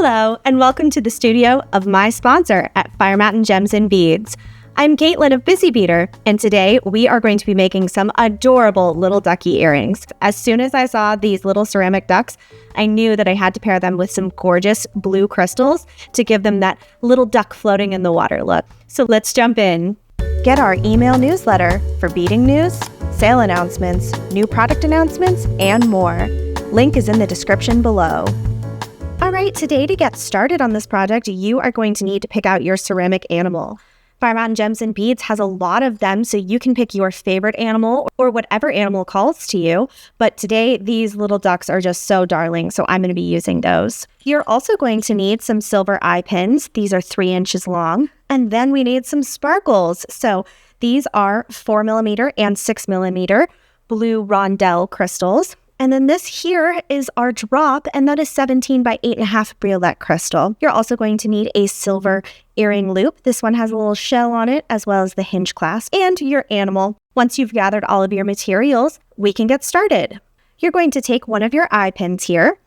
Hello, and welcome to the studio of my sponsor at Fire Mountain Gems and Beads. I'm Caitlyn of Busy Beader, and today we are going to be making some adorable little ducky earrings. As soon as I saw these little ceramic ducks, I knew that I had to pair them with some gorgeous blue crystals to give them that little duck floating in the water look. So let's jump in. Get our email newsletter for beading news, sale announcements, new product announcements, and more. Link is in the description below. All right, today to get started on this project, you are going to need to pick out your ceramic animal. Fire Mountain Gems and Beads has a lot of them, so you can pick your favorite animal or whatever animal calls to you. But today, these little ducks are just so darling, so I'm going to be using those. You're also going to need some silver eye pins. These are 3 inches long. And then we need some sparkles. So these are 4mm and 6mm blue rondelle crystals. And then this here is our drop, and that is 17 by 8.5 briolette crystal. You're also going to need a silver earring loop. This one has a little shell on it, as well as the hinge clasp, and your animal. Once you've gathered all of your materials, we can get started. You're going to take one of your eye pins here,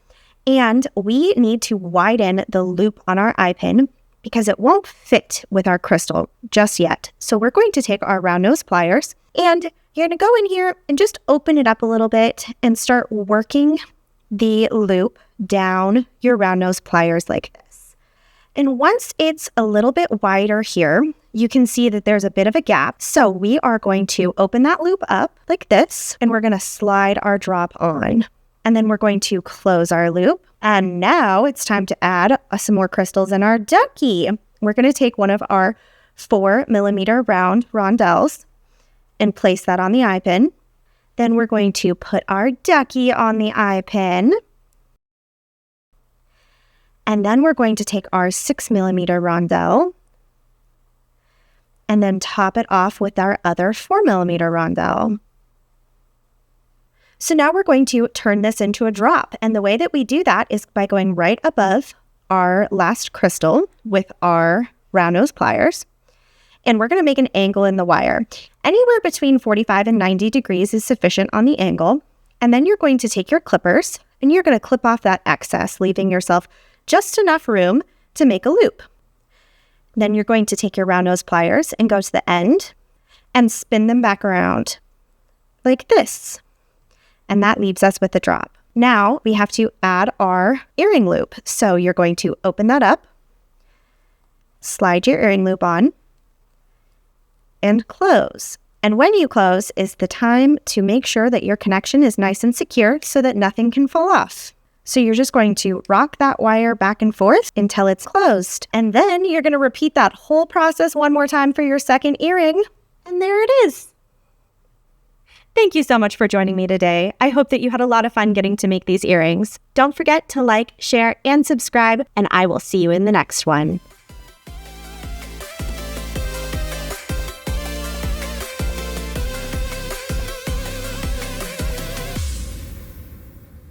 and we need to widen the loop on our eye pin because it won't fit with our crystal just yet. So we're going to take our round nose pliers, and you're going to go in here and just open it up a little bit and start working the loop down your round nose pliers like this. And once it's a little bit wider here, you can see that there's a bit of a gap. So we are going to open that loop up like this, and we're going to slide our drop on. And then we're going to close our loop. And now it's time to add some more crystals in our ducky. We're going to take one of our 4mm round rondelles and place that on the eye pin. Then we're going to put our ducky on the eye pin. And then we're going to take our 6mm rondelle and then top it off with our other 4mm rondelle. So now we're going to turn this into a drop. And the way that we do that is by going right above our last crystal with our round nose pliers. And we're going to make an angle in the wire. Anywhere between 45 and 90 degrees is sufficient on the angle. And then you're going to take your clippers and you're going to clip off that excess, leaving yourself just enough room to make a loop. Then you're going to take your round nose pliers and go to the end and spin them back around like this. And that leaves us with a drop. Now we have to add our earring loop. So you're going to open that up, slide your earring loop on, and close. And when you close is the time to make sure that your connection is nice and secure so that nothing can fall off. So you're just going to rock that wire back and forth until it's closed. And then you're going to repeat that whole process one more time for your second earring. And there it is. Thank you so much for joining me today. I hope that you had a lot of fun getting to make these earrings. Don't forget to like, share, and subscribe, and I will see you in the next one.